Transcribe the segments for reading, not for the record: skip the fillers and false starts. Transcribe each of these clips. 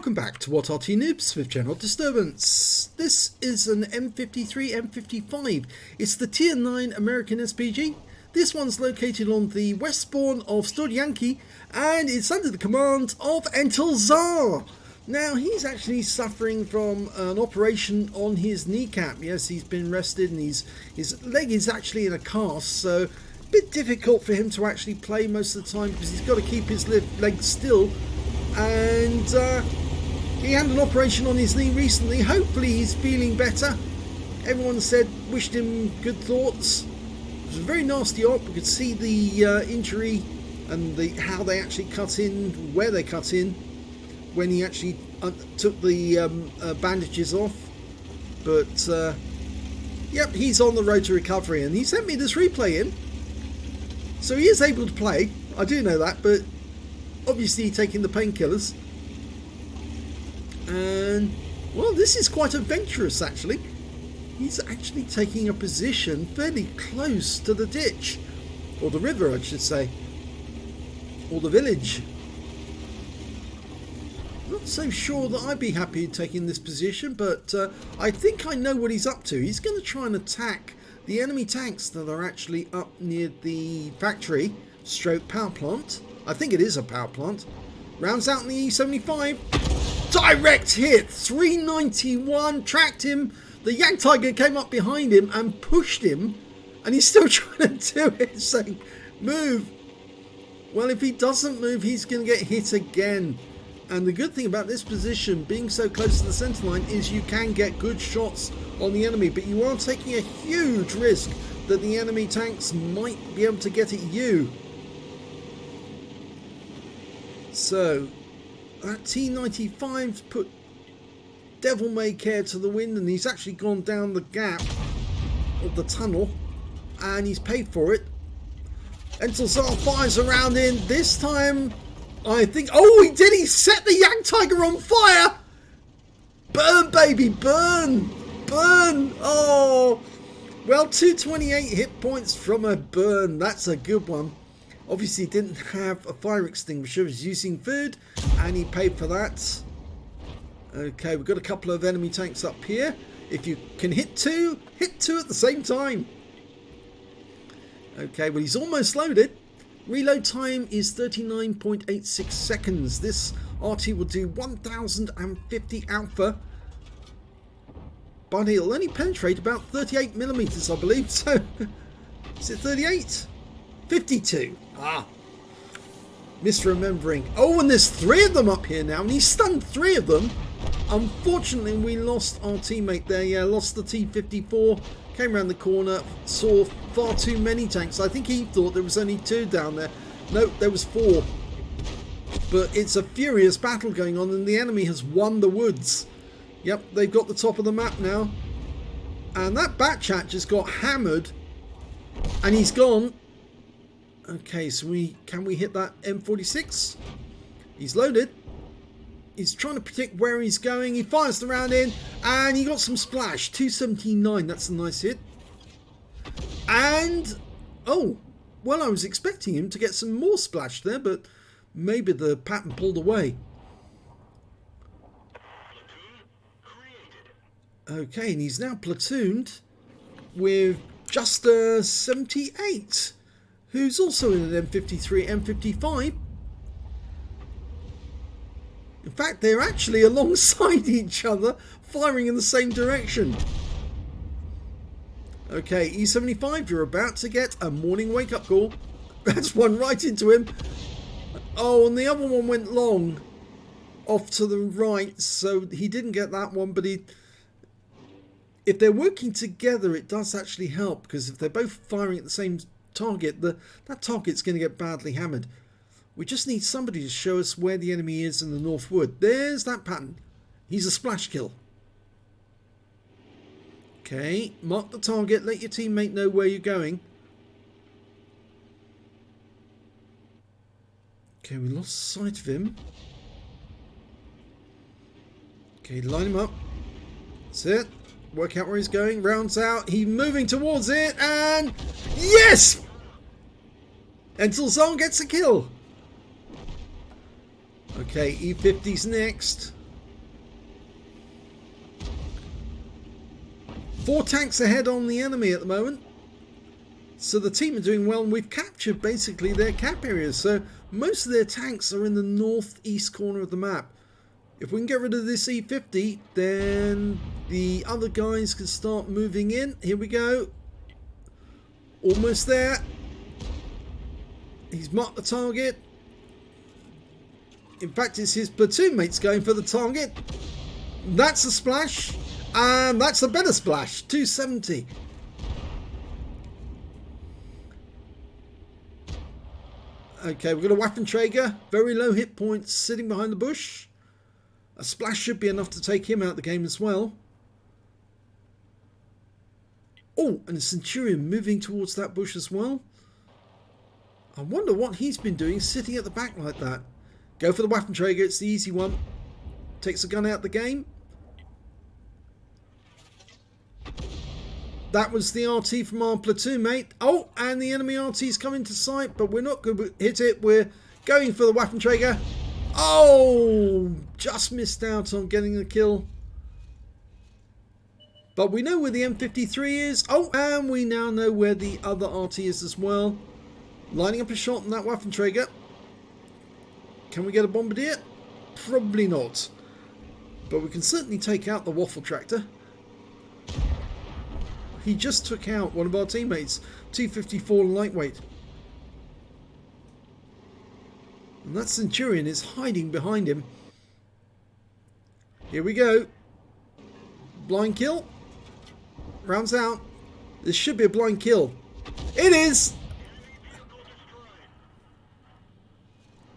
Welcome back to What Arty Noobs with General Disturbance. This is an M53 M55. It's the Tier 9 American SPG. This one's located on the westbourne of Studzianki and it's under the command of entilzhar. Now he's actually suffering from an operation on his kneecap. Yes, he's been rested and his leg is actually in a cast, so a bit difficult for him to actually play most of the time because he's got to keep his leg still. And he had an operation on his knee recently. Hopefully he's feeling better. Everyone wished him good thoughts. It was a very nasty op. We could see the injury and how they actually cut in, where they cut in when he actually took the bandages off. But yep, he's on the road to recovery, and he sent me this replay in, so he is able to play. I do know that, but obviously taking the painkillers. And well, this is quite adventurous actually. He's actually taking a position fairly close to the ditch, or the river I should say, or the village. Not so sure that I'd be happy taking this position, but I think I know what he's up to. He's going to try and attack the enemy tanks that are actually up near the factory stroke power plant. I think it is a power plant. Rounds out in the M55. Direct hit. 391. Tracked him. The Yank Tiger came up behind him and pushed him. And he's still trying to do it. Saying, move. Well, if he doesn't move, he's going to get hit again. And the good thing about this position, being so close to the center line, is you can get good shots on the enemy. But you are taking a huge risk that the enemy tanks might be able to get at you. So that T95's put devil may care to the wind, and he's actually gone down the gap of the tunnel and he's paid for it. entilzhar fires around in. This time I think, oh, he did, he set the Yank Tiger on fire. Burn, baby, burn, burn. Oh well, 228 hit points from a burn. That's a good one. Obviously didn't have a fire extinguisher, was using food, and he paid for that. Okay, we've got a couple of enemy tanks up here. If you can hit two at the same time. Okay, well, he's almost loaded. Reload time is 39.86 seconds. This Arty will do 1050 alpha, but he'll only penetrate about 38 millimeters, I believe. So is it 38? 52. Ah, misremembering. Oh, and there's three of them up here now, and he stunned three of them. Unfortunately, we lost our teammate there. Yeah, lost the T54. Came around the corner, saw far too many tanks. I think he thought there was only two down there. No, there was four. But it's a furious battle going on, and the enemy has won the woods. Yep, they've got the top of the map now. And that Batchat just got hammered, and he's gone. Okay, so can we hit that M46? He's loaded. He's trying to predict where he's going. He fires the round in, and he got some splash. 279, that's a nice hit. And, oh, well, I was expecting him to get some more splash there, but maybe the pattern pulled away. Okay, and he's now platooned with just a 78. Who's also in an M53, M55. In fact, they're actually alongside each other, firing in the same direction. Okay, E75, you're about to get a morning wake-up call. That's one right into him. Oh, and the other one went long, off to the right, so he didn't get that one, but if they're working together, it does actually help, because if they're both firing at the same target, that target's going to get badly hammered. We just need somebody to show us where the enemy is in the North Wood. There's that pattern. He's a splash kill. Okay, mark the target. Let your teammate know where you're going. Okay, we lost sight of him. Okay, line him up. That's it. Work out where he's going. Rounds out. He's moving towards it. And yes! entilzhar gets a kill. Okay, E50's next. 4 tanks ahead on the enemy at the moment. So the team are doing well, and we've captured basically their cap areas. So most of their tanks are in the northeast corner of the map. If we can get rid of this E50, then the other guys can start moving in. Here we go. Almost there. He's marked the target. In fact, it's his platoon mates going for the target. That's a splash. And that's a better splash. 270. Okay, we've got a Waffenträger. Very low hit points sitting behind the bush. A splash should be enough to take him out of the game as well. Oh, and a Centurion moving towards that bush as well. I wonder what he's been doing sitting at the back like that. Go for the Waffenträger, it's the easy one. Takes a gun out of the game. That was the RT from our platoon mate. Oh, and the enemy RT's coming to sight, but we're not going to hit it. We're going for the Waffenträger. Oh, just missed out on getting the kill. But we know where the M53 is. Oh, and we now know where the other RT is as well. Lining up a shot on that Waffenträger. Can we get a bombardier? Probably not. But we can certainly take out the Waffle Tractor. He just took out one of our teammates. 254 lightweight. And that Centurion is hiding behind him. Here we go. Blind kill. Rounds out. This should be a blind kill. It is!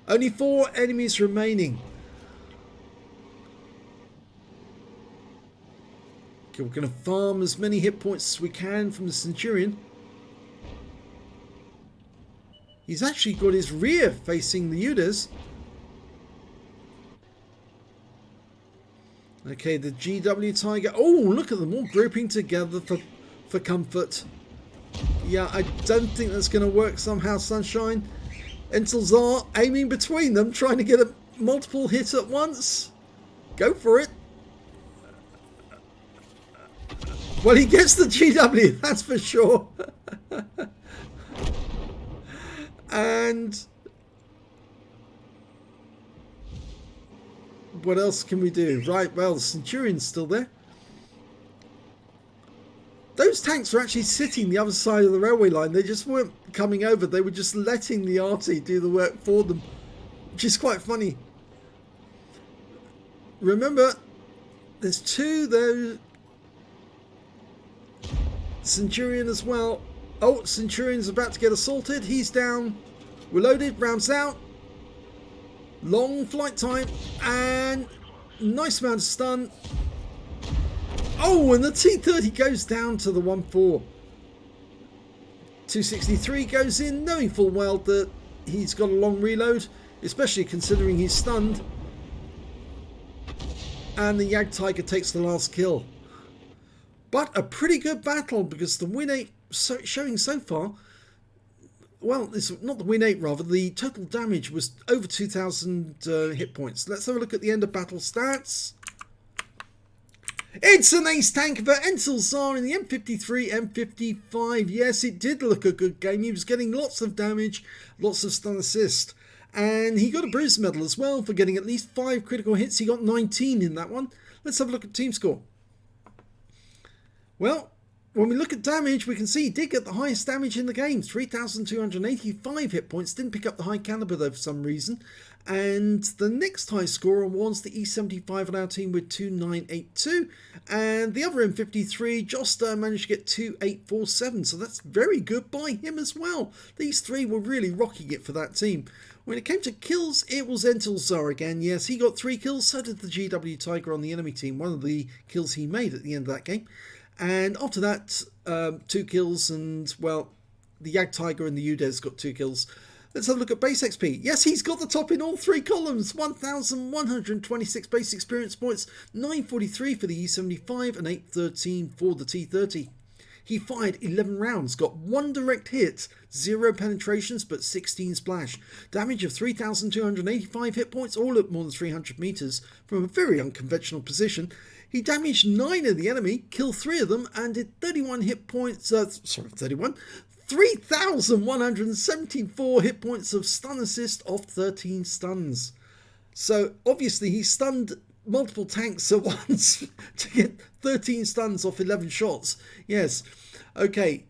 Only 4 enemies remaining. Okay, we're going to farm as many hit points as we can from the Centurion. He's actually got his rear facing the Udas. Okay, the GW Tiger. Oh, look at them all grouping together for comfort. Yeah, I don't think that's going to work somehow, Sunshine. entilzhar aiming between them, trying to get a multiple hit at once. Go for it. Well, he gets the GW, that's for sure. And what else can we do? Right, well, the Centurion's still there. Those tanks were actually sitting the other side of the railway line. They just weren't coming over. They were just letting the Arty do the work for them, which is quite funny. Remember, there's 2 there. Centurion as well. Oh, Centurion's about to get assaulted. He's down. Reloaded. Rounds out. Long flight time. And nice amount of stun. Oh, and the T30 goes down to the 1-4. 263 goes in, knowing full well that he's got a long reload, especially considering he's stunned. And the Jagdtiger takes the last kill. But a pretty good battle, because the win 8 showing so far, well, it's not the win 8 rather, the total damage was over 2,000 hit points. Let's have a look at the end of battle stats. It's an ace tank for entilzhar in the M53, M55. Yes, it did look a good game. He was getting lots of damage, lots of stun assist. And he got a bruise medal as well for getting at least 5 critical hits. He got 19 in that one. Let's have a look at team score. Well, when we look at damage, we can see he did get the highest damage in the game. 3,285 hit points. Didn't pick up the high caliber though for some reason. And the next high scorer was the E75 on our team with 2,982. And the other M53, Joster, managed to get 2,847. So that's very good by him as well. These 3 were really rocking it for that team. When it came to kills, it was entilzhar again. Yes, he got 3 kills. So did the GW Tiger on the enemy team. One of the kills he made at the end of that game. And after that, 2 kills. And, well, the Jagdtiger and the Udes got 2 kills. Let's have a look at base XP. Yes, he's got the top in all 3 columns. 1,126 base experience points, 943 for the E75 and 813 for the T30. He fired 11 rounds, got 1 direct hit, 0 penetrations but 16 splash. Damage of 3,285 hit points, all at more than 300 meters from a very unconventional position. He damaged 9 of the enemy, killed 3 of them, and did 31 hit points, 3,174 hit points of stun assist off 13 stuns. So obviously he stunned multiple tanks at once to get 13 stuns off 11 shots. Yes. Okay.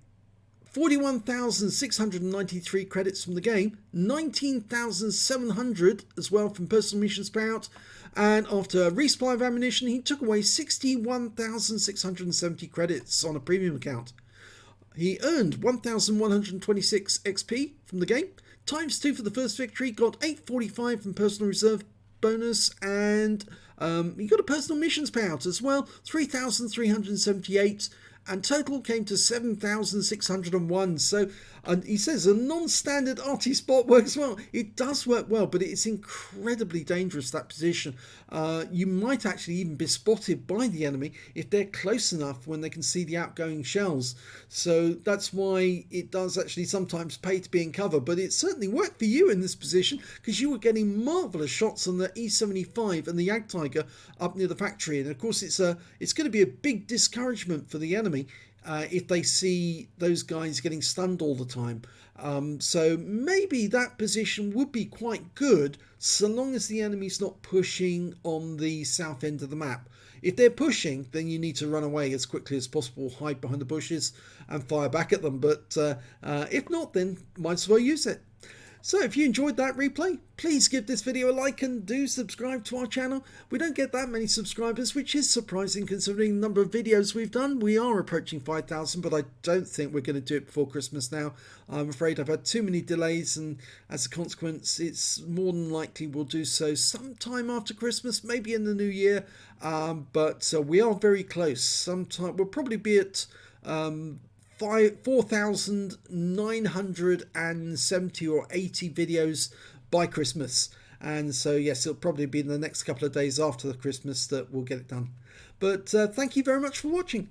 41,693 credits from the game, 19,700 as well from personal missions payout, and after a resupply of ammunition he took away 61,670 credits on a premium account. He earned 1,126 XP from the game, times 2 for the first victory, got 845 from personal reserve bonus, and he got a personal missions payout as well, 3,378, and total came to 7,601. So he says a non-standard Arty spot works well. It does work well, but it's incredibly dangerous, that position. You might actually even be spotted by the enemy if they're close enough when they can see the outgoing shells. So that's why it does actually sometimes pay to be in cover, but it certainly worked for you in this position because you were getting marvellous shots on the E75 and the Jagdtiger up near the factory. And of course it's going to be a big discouragement for the enemy if they see those guys getting stunned all the time. So maybe that position would be quite good so long as the enemy's not pushing on the south end of the map. If they're pushing, then you need to run away as quickly as possible, hide behind the bushes and fire back at them. But if not, then might as well use it. So if you enjoyed that replay, please give this video a like and do subscribe to our channel. We don't get that many subscribers, which is surprising considering the number of videos we've done. We are approaching 5,000, but I don't think we're going to do it before Christmas now. I'm afraid I've had too many delays, and as a consequence, it's more than likely we'll do so sometime after Christmas, maybe in the new year. But we are very close. Sometime we'll probably be at 4,970 or 80 videos by Christmas, and so yes, it'll probably be in the next couple of days after the Christmas that we'll get it done. But thank you very much for watching.